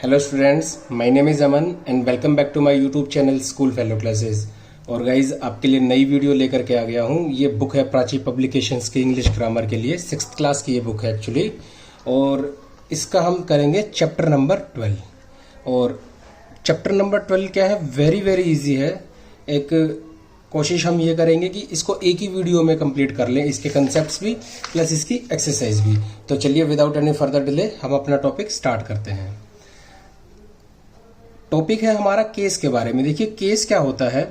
Hello students, my name is Aman and welcome back to my YouTube channel school fellow classes. और guys आपके लिए नई video लेकर के आ गया हूँ। ये बुक है प्राची पब्लिकेशंस की इंग्लिश ग्रामर के लिए, 6th क्लास की ये बुक है एक्चुअली। और इसका हम करेंगे चैप्टर नंबर 12। और चैप्टर नंबर 12 क्या है, वेरी वेरी इजी है। एक कोशिश हम ये करेंगे कि इसको एक ही वीडियो में कंप्लीट कर लें, इसके कंसेप्ट्स भी प्लस इसकी एक्सरसाइज भी। तो चलिए विदाउट एनी फर्दर डिले हम अपना टॉपिक स्टार्ट करते हैं। टॉपिक है हमारा केस के बारे में। देखिए केस क्या होता है,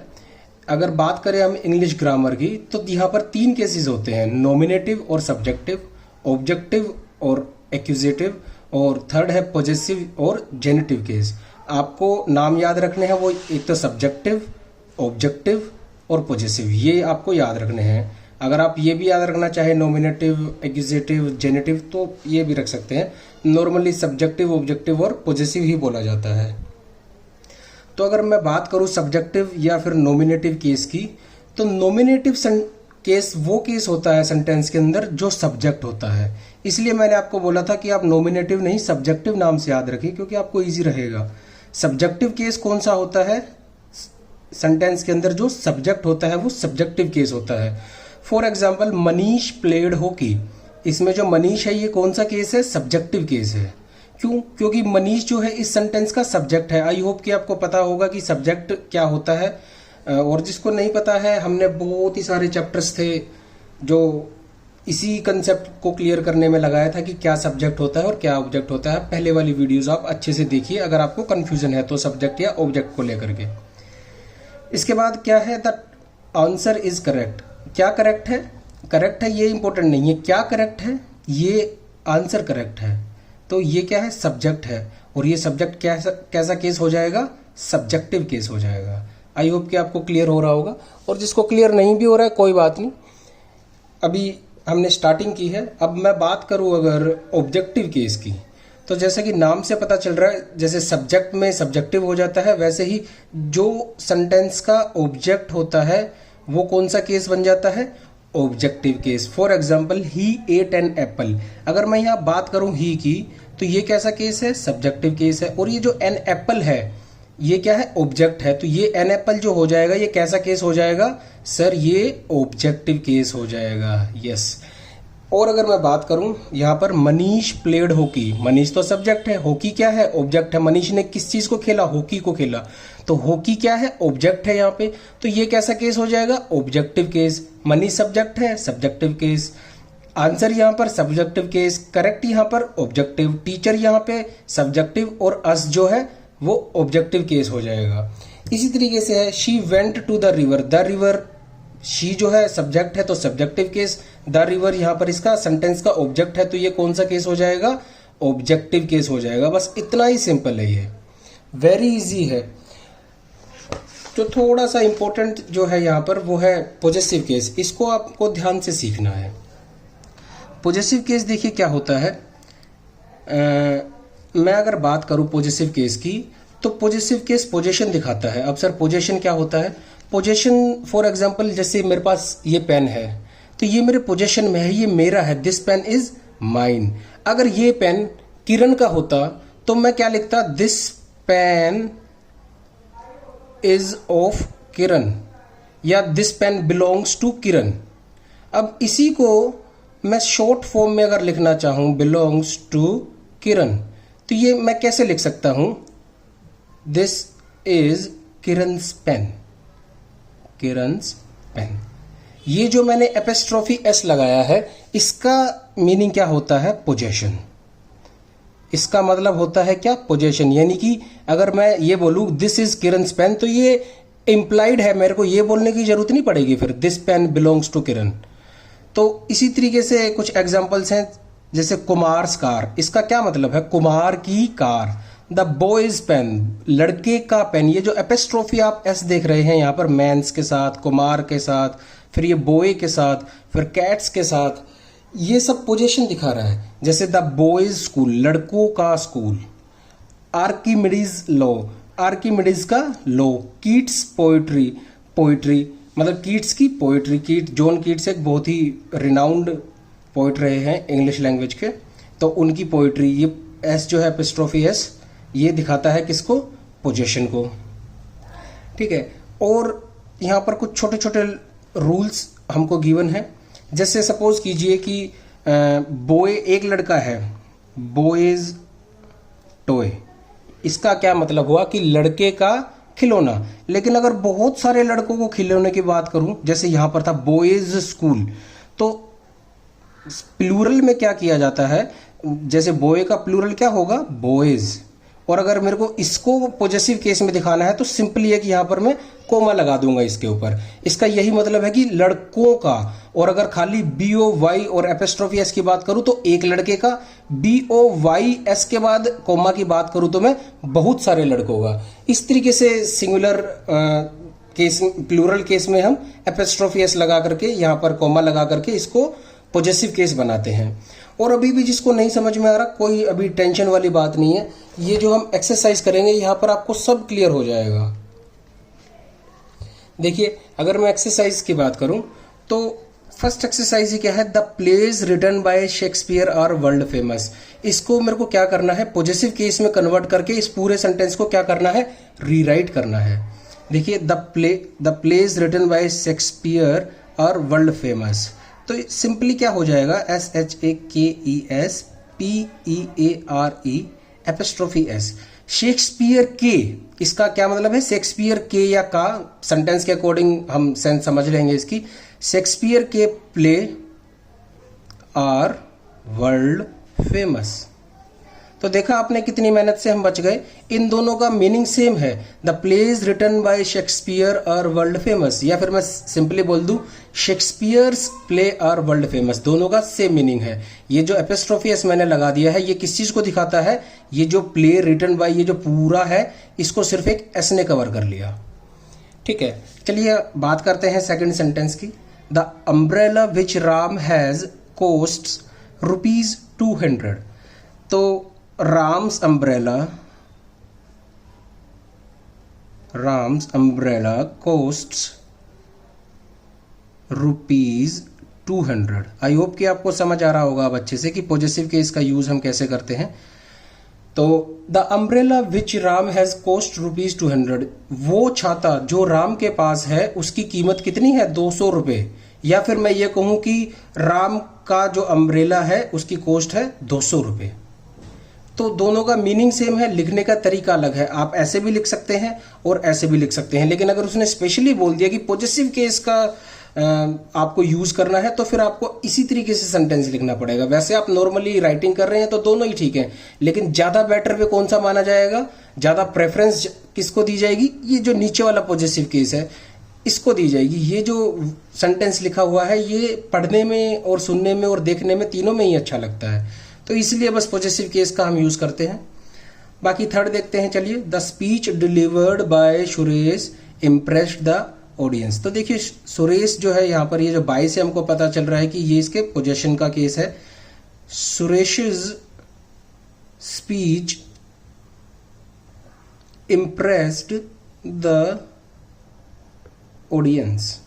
अगर बात करें हम इंग्लिश ग्रामर की तो यहाँ पर 3 केसेस होते हैं, नॉमिनेटिव और सब्जेक्टिव, ऑब्जेक्टिव और एक्यूजेटिव, और थर्ड है पॉजेसिव और जेनेटिव केस। आपको नाम याद रखने हैं, वो एक तो सब्जेक्टिव, ऑब्जेक्टिव और पॉजेसिव, ये आपको याद रखने हैं। अगर आप ये भी याद रखना चाहे नॉमिनेटिव, एक्यूजेटिव, जेनेटिव, तो ये भी रख सकते हैं। नॉर्मली सब्जेक्टिव, ऑब्जेक्टिव और पॉजेसिव ही बोला जाता है। तो अगर मैं बात करूं सब्जेक्टिव या फिर नॉमिनेटिव केस की, तो नॉमिनेटिव केस वो केस होता है सेंटेंस के अंदर जो सब्जेक्ट होता है। इसलिए मैंने आपको बोला था कि आप नॉमिनेटिव नहीं सब्जेक्टिव नाम से याद रखें, क्योंकि आपको इजी रहेगा। सब्जेक्टिव केस कौन सा होता है, सेंटेंस के अंदर जो सब्जेक्ट होता है वो सब्जेक्टिव केस होता है। For example Manish played hockey, इसमें जो मनीष है ये कौन सा केस है, सब्जेक्टिव केस है। क्यों? क्योंकि मनीष जो है इस सेंटेंस का सब्जेक्ट है। आई होप कि आपको पता होगा कि सब्जेक्ट क्या होता है। और जिसको नहीं पता है, हमने बहुत ही सारे चैप्टर्स थे जो इसी कंसेप्ट को क्लियर करने में लगाया था कि क्या सब्जेक्ट होता है और क्या ऑब्जेक्ट होता है। पहले वाली वीडियोस आप अच्छे से देखिए अगर आपको कंफ्यूजन है तो सब्जेक्ट या ऑब्जेक्ट को लेकर के। इसके बाद क्या है, द आंसर इज करेक्ट। क्या करेक्ट है, करेक्ट है ये इंपॉर्टेंट नहीं है, क्या करेक्ट है, ये आंसर करेक्ट है। तो ये क्या है, सब्जेक्ट है। और ये सब्जेक्ट कैसा केस हो जाएगा, सब्जेक्टिव केस हो जाएगा। आई होप कि आपको क्लियर हो रहा होगा। और जिसको क्लियर नहीं भी हो रहा है कोई बात नहीं, अभी हमने स्टार्टिंग की है। अब मैं बात करूं अगर ऑब्जेक्टिव केस की, तो जैसे कि नाम से पता चल रहा है, जैसे सब्जेक्ट में सब्जेक्टिव हो जाता है, वैसे ही जो सेंटेंस का ऑब्जेक्ट होता है वो कौन सा केस बन जाता है, objective case. For example he ate an apple, अगर मैं यहाँ बात करूं ही की, तो ये कैसा केस है, सब्जेक्टिव केस है। और ये जो एन एप्पल है ये क्या है, ऑब्जेक्ट है। तो ये एन एप्पल जो हो जाएगा ये कैसा केस हो जाएगा, सर ये ऑब्जेक्टिव केस हो जाएगा। यस। और अगर मैं बात करूं यहाँ पर मनीष प्लेड हॉकी, मनीष तो सब्जेक्ट है, हॉकी क्या है, ऑब्जेक्ट है। मनीष ने किस चीज को खेला, हॉकी को खेला, तो हॉकी क्या है, ऑब्जेक्ट है यहाँ पे। तो ये कैसा केस हो जाएगा, ऑब्जेक्टिव केस। मनीष सब्जेक्ट है, सब्जेक्टिव केस। आंसर यहाँ पर सब्जेक्टिव केस, करेक्ट यहाँ पर ऑब्जेक्टिव, टीचर यहाँ पे सब्जेक्टिव, और अस जो है वो ऑब्जेक्टिव केस हो जाएगा। इसी तरीके से है she went to the river, the river, she जो है सब्जेक्ट है तो सब्जेक्टिव केस, द रिवर यहाँ पर इसका सेंटेंस का ऑब्जेक्ट है, तो ये कौन सा केस हो जाएगा, ऑब्जेक्टिव केस हो जाएगा। बस इतना ही सिंपल है, ये वेरी इजी है। जो थोड़ा सा इंपॉर्टेंट जो है यहाँ पर वो है पॉजेसिव केस, इसको आपको ध्यान से सीखना है। पॉजेसिव केस देखिए क्या होता है, मैं अगर बात करूं पॉजेसिव केस की, तो पॉजेसिव केस पोजेशन दिखाता है। अब सर पोजेशन क्या होता है, पोजेशन फॉर एग्जांपल जैसे मेरे पास ये पेन है तो ये मेरे पोजेशन में है, ये मेरा है, दिस पेन इज माइन। अगर ये पेन किरण का होता तो मैं क्या लिखता, दिस पेन इज ऑफ किरण, या दिस पेन बिलोंग्स टू किरण। अब इसी को मैं शॉर्ट फॉर्म में अगर लिखना चाहूं, बिलोंग्स टू किरण, तो ये मैं कैसे लिख सकता हूं, दिस इज किरण's पेन, किरण's पेन। ये जो मैंने एपिस्ट्रोफी एस लगाया है, इसका मीनिंग क्या होता है, पोजेशन। इसका मतलब होता है क्या, पोजेशन। यानी कि अगर मैं ये बोलूं दिस इज किरण's पेन, तो ये इंप्लाइड है, मेरे को ये बोलने की जरूरत नहीं पड़ेगी फिर, दिस पेन बिलोंग्स टू किरण। तो इसी तरीके से कुछ एग्जाम्पल्स हैं, जैसे कुमार्स कार, इसका क्या मतलब है, कुमार की कार। द बॉयज पेन, लड़के का पेन। ये जो एपिस्ट्रोफी आप एस देख रहे हैं यहाँ पर, मैंस के साथ, कुमार के साथ, फिर ये बॉय के साथ, फिर कैट्स के साथ, ये सब पोजीशन दिखा रहा है। जैसे द बॉयज स्कूल, लड़कों का स्कूल। आर्किमिडीज लॉ, आर्किमिडीज का लॉ। कीट्स पोइट्री, पोइट्री मतलब कीट्स की पोइट्री। जॉन कीट्स एक बहुत ही रिनाउंड पोइट रहे हैं इंग्लिश लैंग्वेज के, तो उनकी पोइट्री। ये एस जो है एपिस्ट्रोफी एस, ये दिखाता है किसको, पोजेशन को। ठीक है, और यहाँ पर कुछ छोटे छोटे रूल्स हमको गिवन है। जैसे सपोज कीजिए कि बॉय एक लड़का है, बॉयज टॉय, इसका क्या मतलब हुआ कि लड़के का खिलौना। लेकिन अगर बहुत सारे लड़कों को खिलौने की बात करूं, जैसे यहां पर था बॉयज स्कूल, तो प्लूरल में क्या किया जाता है, जैसे बॉय का प्लूरल क्या होगा, बॉयज। और अगर मेरे को इसको पॉजेसिव केस में दिखाना है तो सिंपली है कि यहां पर मैं कोमा लगा दूंगा इसके ऊपर। इसका यही मतलब है कि लड़कों का। और अगर खाली BOY और एपिस्ट्रोफी एस की बात करूं तो एक लड़के का, BOYS के बाद कोमा की बात करूं तो मैं बहुत सारे लड़कों का। इस तरीके से सिंगुलर केस, प्लूरल केस में हम एपिस्ट्रोफी एस लगा करके, यहां पर कोमा लगा करके इसको पॉजेसिव केस बनाते हैं। और अभी भी जिसको नहीं समझ में आ रहा, कोई अभी टेंशन वाली बात नहीं है। ये जो हम एक्सरसाइज करेंगे यहां पर आपको सब क्लियर हो जाएगा। देखिए, अगर मैं एक्सरसाइज की बात करूं तो फर्स्ट एक्सरसाइज ही क्या है, the plays written by Shakespeare are world famous. इसको मेरे को क्या करना है, पॉजेसिव केस में कन्वर्ट करके इस पूरे सेंटेंस को क्या करना है, रीराइट करना है। देखिए, the plays written by Shakespeare are world famous, तो सिंपली क्या हो जाएगा, SHAKESPEARE एपिस्ट्रोफी S। शेक्सपियर के, इसका क्या मतलब है, शेक्सपियर के या का, सेंटेंस के अकॉर्डिंग हम सेंस समझ लेंगे इसकी। शेक्सपियर के प्ले आर वर्ल्ड फेमस। तो देखा आपने कितनी मेहनत से हम बच गए। इन दोनों का मीनिंग सेम है, the plays written by Shakespeare are world famous, या फिर मैं सिंपली बोल दूं Shakespeare's play are world famous, दोनों का सेम मीनिंग है। ये जो एपिस्ट्रोफी एस मैंने लगा दिया है, ये किस चीज को दिखाता है, ये जो प्ले रिटन बाय, ये जो पूरा है, इसको सिर्फ एक एस ने कवर कर लिया। ठीक है, चलिए बात करते हैं सेकंड सेंटेंस की। The umbrella which Ram has cost ₹200। तो Ram's umbrella costs ₹200। I hope कि आपको समझ आ रहा होगा अब अच्छे से कि पॉजेसिव केस का यूज हम कैसे करते हैं। तो the umbrella which Ram has cost ₹200, वो छाता जो राम के पास है उसकी कीमत कितनी है, 200 रुपए। या फिर मैं ये कहूं कि राम का जो अम्ब्रेला है उसकी कॉस्ट है 200 रुपए। तो दोनों का मीनिंग सेम है, लिखने का तरीका अलग है। आप ऐसे भी लिख सकते हैं और ऐसे भी लिख सकते हैं, लेकिन अगर उसने स्पेशली बोल दिया कि पॉजेसिव केस का आपको यूज करना है तो फिर आपको इसी तरीके से सेंटेंस लिखना पड़ेगा। वैसे आप नॉर्मली राइटिंग कर रहे हैं तो दोनों ही ठीक है, लेकिन ज्यादा बेटर पे कौन सा माना जाएगा, ज्यादा प्रेफरेंस किसको दी जाएगी, ये जो नीचे वाला पॉजेसिव केस है इसको दी जाएगी। ये जो सेंटेंस लिखा हुआ है ये पढ़ने में और सुनने में और देखने में तीनों में ही अच्छा लगता है, तो इसलिए बस पॉजेसिव केस का हम यूज करते हैं। बाकी थर्ड देखते हैं, चलिए। The speech delivered by Suresh impressed the audience. तो देखिए सुरेश जो है यहाँ पर, ये जो बाय से हमको पता चल रहा है कि ये इसके पोजेशन का केस है। Suresh's speech impressed the audience,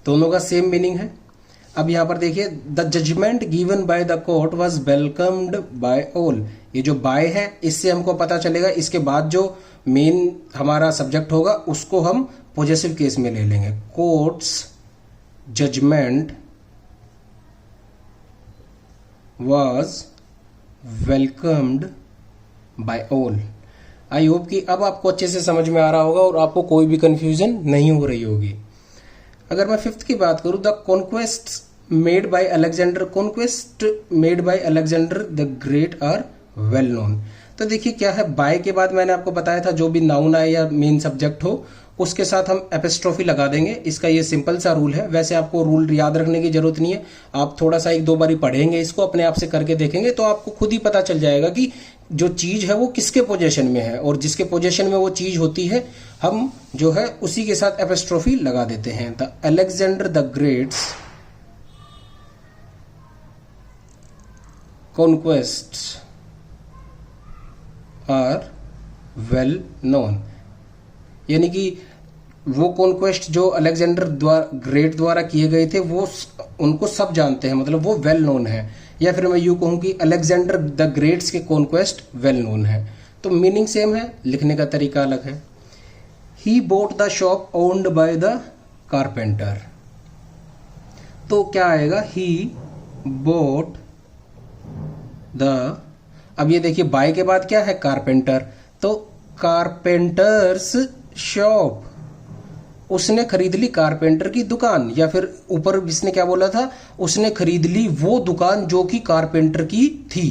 दोनों का सेम मीनिंग है। अब यहां पर देखिए, the judgement given by the court was welcomed by all. ये जो बाय है इससे हमको पता चलेगा, इसके बाद जो मेन हमारा सब्जेक्ट होगा उसको हम पॉजेसिव केस में ले लेंगे। Court's judgement was welcomed by all. I hope कि अब आपको अच्छे से समझ में आ रहा होगा और आपको कोई भी कंफ्यूजन नहीं हो रही होगी। अगर मैं फिफ्थ की बात करूं, the conquest made by Alexander, conquest made by Alexander the Great are well known. तो देखिए क्या है, बाय के बाद मैंने आपको बताया था जो भी नाउन आए या मेन सब्जेक्ट हो उसके साथ हम एपिस्ट्रोफी लगा देंगे। इसका ये सिंपल सा रूल है, वैसे आपको रूल याद रखने की जरूरत नहीं है। आप थोड़ा सा एक दो बारी पढ़ेंगे, इसको अपने आप से करके देखेंगे तो आपको खुद ही पता चल जाएगा कि जो चीज है वो किसके पोजीशन में है, और जिसके पोजीशन में वो चीज होती है हम जो है उसी के साथ एपिस्ट्रोफी लगा देते हैं। The Alexander the Great's conquests are well known, यानी कि वो कॉन्क्वेस्ट जो अलेक्जेंडर ग्रेट द्वारा किए गए थे वो उनको सब जानते हैं, मतलब वो वेल नोन है। या फिर मैं यूँ कहूँ कि अलेक्जेंडर द ग्रेट्स के कॉन्क्वेस्ट वेल नोन है। तो मीनिंग सेम है, लिखने का तरीका अलग है। He bought the shop owned by the carpenter, तो क्या आएगा, ही बोट द, अब ये देखिए बाय के बाद क्या है, कारपेंटर, तो कारपेंटर्स शॉप, उसने खरीद ली कारपेंटर की दुकान, या फिर ऊपर इसने क्या बोला था, उसने खरीद ली वो दुकान जो कि कारपेंटर की थी।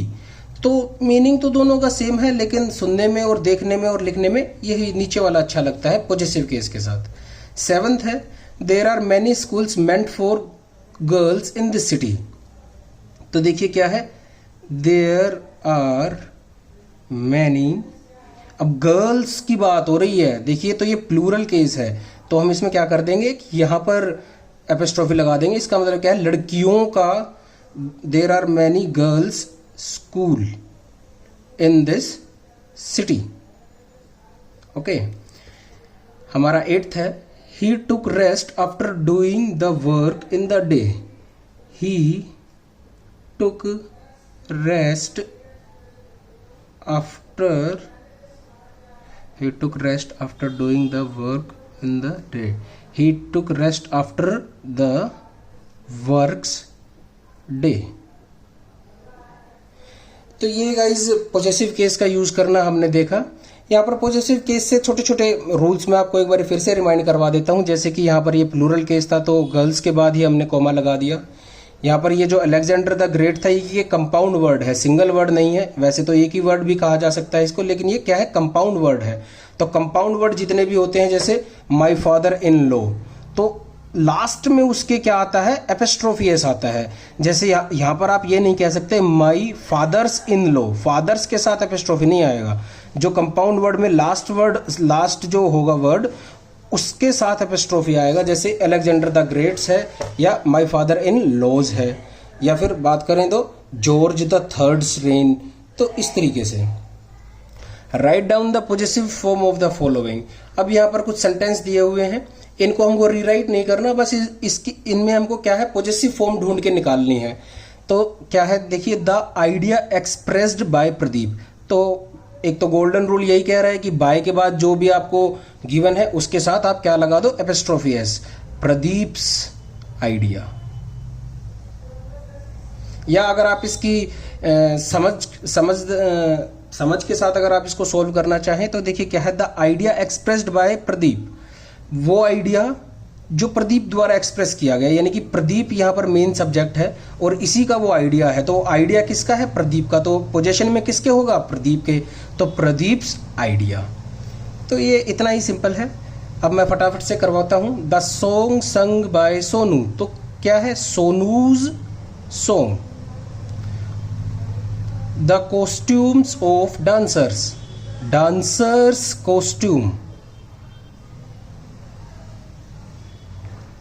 तो मीनिंग तो दोनों का सेम है, लेकिन सुनने में और देखने में और लिखने में यही नीचे वाला अच्छा लगता है पॉजिटिव केस के साथ। 7th है, there are many schools meant for girls in this city, तो देखिए क्या है, देयर आर मैनी, अब गर्ल्स की बात हो रही है, देखिए तो ये प्लूरल केस है, तो हम इसमें क्या कर देंगे कि यहाँ पर एपिस्ट्रोफी लगा देंगे। इसका मतलब क्या है, लड़कियों का, there are many girls school in this city. Okay, हमारा 8th है, he took rest after doing the work in the day, he took rest after, he took rest after doing the work in the day, he took rest after the works day। तो ये guys possessive case का use करना हमने देखा। यहाँ पर possessive case से छोटे छोटे रूल्स मैं आपको एक बार फिर से रिमाइंड करवा देता हूँ। जैसे कि यहाँ पर ये प्लूरल केस था तो गर्ल्स के बाद ही हमने कॉमा लगा दिया। यहाँ पर ये जो अलेक्जेंडर द ग्रेट था ये कंपाउंड वर्ड है, सिंगल वर्ड नहीं है। वैसे तो एक ही वर्ड भी कहा जा सकता है इसको, लेकिन ये क्या है, कंपाउंड वर्ड है। तो कंपाउंड वर्ड जितने भी होते हैं, जैसे माय फादर इन लॉ, तो लास्ट में उसके क्या आता है, एपिस्ट्रोफी एस आता है। जैसे यहाँ पर आप ये नहीं कह सकते my father's in law, father's के साथ एपिस्ट्रोफी नहीं आएगा। जो कंपाउंड वर्ड में लास्ट जो होगा वर्ड उसके साथ एपिस्ट्रोफी आएगा। जैसे अलेक्जेंडर द ग्रेट्स है या माय फादर इन लॉज है, या फिर बात करें तो जॉर्ज द थर्ड्स रेन। तो इस तरीके से write down the possessive form of the following. अब यहाँ पर कुछ सेंटेंस दिए हुए हैं, इनको हमको रीराइट नहीं करना, बस इसकी इनमें हमको क्या है, पॉजेसिव फॉर्म ढूंढ के निकालनी है। तो क्या है, देखिए, the idea expressed by Pradeep. तो एक तो गोल्डन रूल यही कह रहा है कि बाय के बाद जो भी आपको गिवन है उसके साथ आप क्या लगा दो, एपिस्ट्रोफी एस, प्रदीप्स आइडिया। या अगर आप इसकी समझ के साथ अगर आप इसको सोल्व करना चाहें तो देखिए क्या है, the idea expressed by Pradeep, वो आइडिया जो प्रदीप द्वारा एक्सप्रेस किया गया, यानी कि प्रदीप यहाँ पर मेन सब्जेक्ट है और इसी का वो आइडिया है। तो आइडिया किसका है, प्रदीप का। तो पोजीशन में किसके होगा, प्रदीप के। तो प्रदीप्स आइडिया। तो ये इतना ही सिंपल है। अब मैं फटाफट से करवाता हूँ। The song sung by Sonu, तो क्या है, Sonu's song. The costumes of dancers, dancers costume,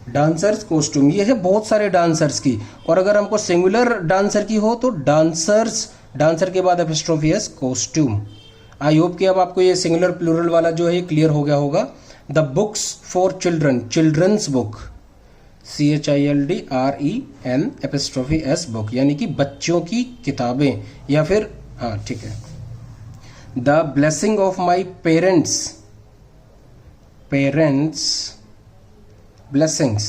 dancers costume. ये है बहुत सारे डांसर्स की, और अगर हमको सिंगुलर डांसर की हो तो डांसर्स, डांसर के बाद apostrophe S, costume. I hope कि अब आपको ये सिंगुलर प्लूरल वाला जो है क्लियर हो गया होगा। The books for children, children's book, CHILDREN apostrophe S book, यानी कि बच्चों की किताबें, या फिर हाँ ठीक है। The blessing of my parents, parents blessings।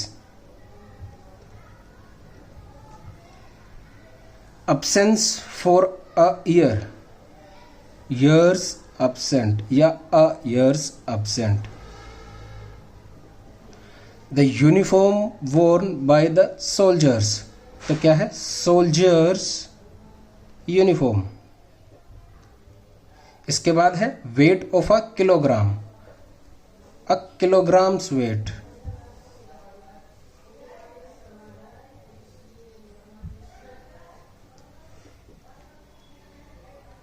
absence for a year, years absent या a years absent। the uniform worn by the soldiers, तो क्या है, soldiers uniform। इसके बाद है weight of a kilogram, a kilogram's weight।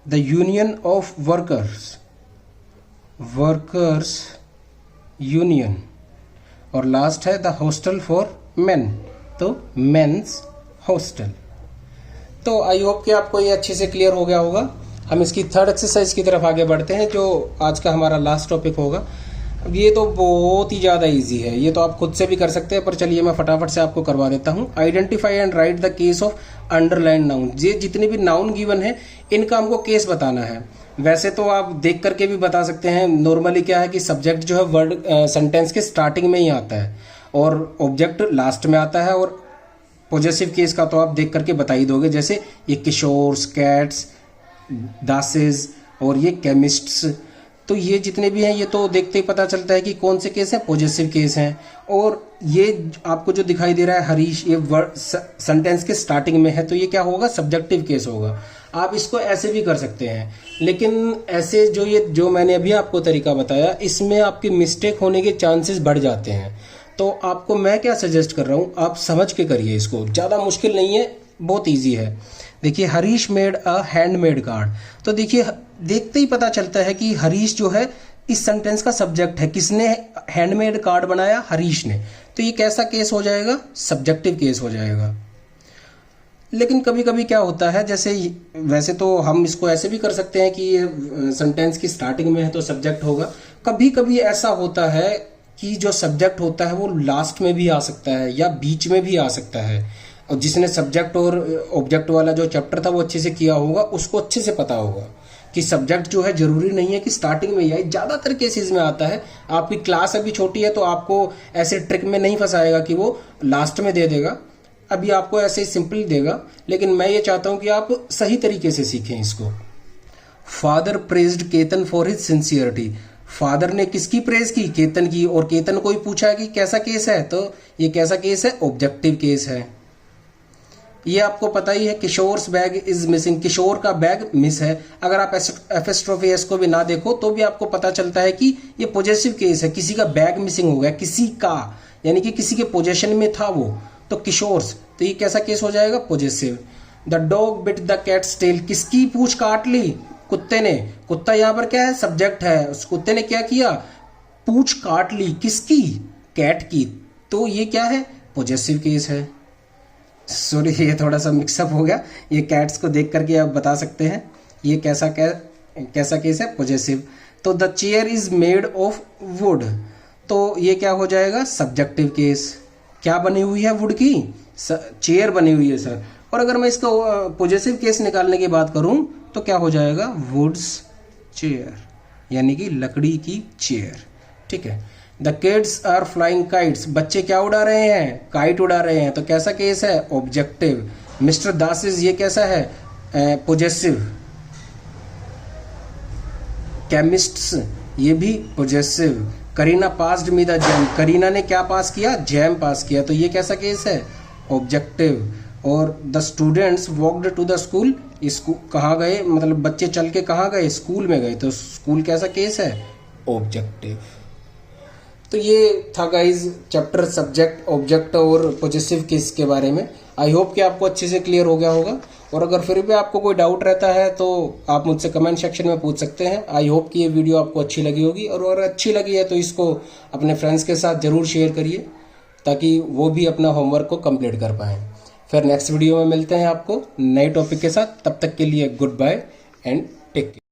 The union of workers, workers union. और last है the hostel for main, तो मेंस हॉस्टल। तो आई होप कि आपको ये अच्छे से क्लियर हो गया होगा। हम इसकी थर्ड एक्सरसाइज की तरफ आगे बढ़ते हैं, जो आज का हमारा लास्ट टॉपिक होगा। अब ये तो बहुत ही ज़्यादा इजी है, ये तो आप खुद से भी कर सकते हैं, पर चलिए मैं फटाफट से आपको करवा देता हूँ। Identify and right the case of underline noun, ये जितने भी नाउन गिवन है इनका हमको केस बताना है। वैसे तो आप देख करके भी बता सकते हैं। नॉर्मली क्या है कि सब्जेक्ट जो है वर्ड सेंटेंस के स्टार्टिंग में ही आता है और ऑब्जेक्ट लास्ट में आता है, और पॉजेसिव केस का तो आप देख करके बता ही दोगे। जैसे ये किशोर्स, कैट्स, दासेस और ये केमिस्ट्स, तो ये जितने भी हैं ये तो देखते ही पता चलता है कि कौन से केस हैं, पॉजेसिव केस हैं। और ये आपको जो दिखाई दे रहा है हरीश, ये वर्ड सेंटेंस के स्टार्टिंग में है, तो ये क्या होगा, सब्जेक्टिव केस होगा। आप इसको ऐसे भी कर सकते हैं, लेकिन ऐसे जो मैंने अभी आपको तरीका बताया, इसमें आपकी मिस्टेक होने के चांसेस बढ़ जाते हैं। तो आपको मैं क्या सजेस्ट कर रहा हूँ, आप समझ के करिए इसको, ज़्यादा मुश्किल नहीं है, बहुत ईजी है। देखिए, Harish made a handmade card, तो देखिए देखते ही पता चलता है कि हरीश जो है इस सेंटेंस का सब्जेक्ट है। किसने हैंडमेड कार्ड बनाया, हरीश ने। तो ये कैसा केस हो जाएगा, सब्जेक्टिव केस हो जाएगा। लेकिन कभी कभी क्या होता है, जैसे वैसे तो हम इसको ऐसे भी कर सकते हैं कि ये सेंटेंस की स्टार्टिंग में है तो सब्जेक्ट होगा। कभी कभी ऐसा होता है कि जो सब्जेक्ट होता है वो लास्ट में भी आ सकता है या बीच में भी आ सकता है, और जिसने सब्जेक्ट और ऑब्जेक्ट वाला जो चैप्टर था वो अच्छे से किया होगा, उसको अच्छे से पता होगा कि सब्जेक्ट जो है जरूरी नहीं है कि स्टार्टिंग में ही आए। ज़्यादातर केसेस में आता है। आपकी क्लास अभी छोटी है तो आपको ऐसे ट्रिक में नहीं फंसाएगा कि वो लास्ट में दे देगा, अभी आपको ऐसे ही सिंपल देगा। लेकिन मैं ये चाहता हूं कि आप सही तरीके से सीखें इसको। Father praised Ketan for his sincerity, father ने किसकी प्रेज की, केतन की। और केतन को ही पूछा है कि कैसा केस है, तो ये कैसा केस है, ऑब्जेक्टिव केस है। ये आपको पता ही है, किशोर्स बैग इज मिसिंग, किशोर का बैग मिस है। अगर आप एपिस्ट्रोफी एस को भी ना देखो तो भी आपको पता चलता है कि ये पॉजेसिव केस है, किसी का बैग मिसिंग हो गया, किसी का, यानी कि किसी के पोजेशन में था वो, तो किशोर्स, तो ये कैसा केस हो जाएगा, possessive. The dog bit the cat's tail, किसकी पूंछ काट ली, कुत्ते ने। कुत्ता यहाँ पर क्या है, सब्जेक्ट है। उस कुत्ते ने क्या किया, पूंछ काट ली, किसकी, कैट की। तो ये क्या है, पॉजेसिव केस है। सॉरी, ये थोड़ा सा मिक्सअप हो गया। ये कैट्स को देख करके आप बता सकते हैं ये कैसा केस है, पॉजेसिव। तो the chair is made of would, तो ये क्या हो जाएगा, सब्जेक्टिव केस। क्या बनी हुई है, वुड की चेयर बनी हुई है सर। और अगर मैं इसका पॉजेसिव केस निकालने की बात करूं तो क्या हो जाएगा, वुड्स चेयर, यानी कि लकड़ी की चेयर। ठीक है। The kids are flying kites, बच्चे क्या उड़ा रहे हैं, काइट उड़ा रहे हैं, तो कैसा केस है, ऑब्जेक्टिव। मिस्टर दासिस, ये कैसा है, पॉजेसिव। केमिस्ट्स, ये भी possessive. Kareena passed me the jam, Kareena ने क्या पास किया, जैम पास किया, तो ये कैसा केस है, ऑब्जेक्टिव। और the students walked to the school, school कहाँ गए, मतलब बच्चे चल के कहाँ गए, स्कूल में गए, तो स्कूल कैसा केस है, ऑब्जेक्टिव। तो ये था गाइज चैप्टर सब्जेक्ट, ऑब्जेक्ट और पॉजेसिव केस के बारे में। आई होप कि आपको अच्छे से क्लियर हो गया होगा। और अगर फिर भी आपको कोई डाउट रहता है तो आप मुझसे कमेंट सेक्शन में पूछ सकते हैं। आई होप कि ये वीडियो आपको अच्छी लगी होगी, और अगर अच्छी लगी है तो इसको अपने फ्रेंड्स के साथ ज़रूर शेयर करिए ताकि वो भी अपना होमवर्क को कंप्लीट कर पाएँ। फिर नेक्स्ट वीडियो में मिलते हैं आपको नए टॉपिक के साथ। तब तक के लिए goodbye and take care.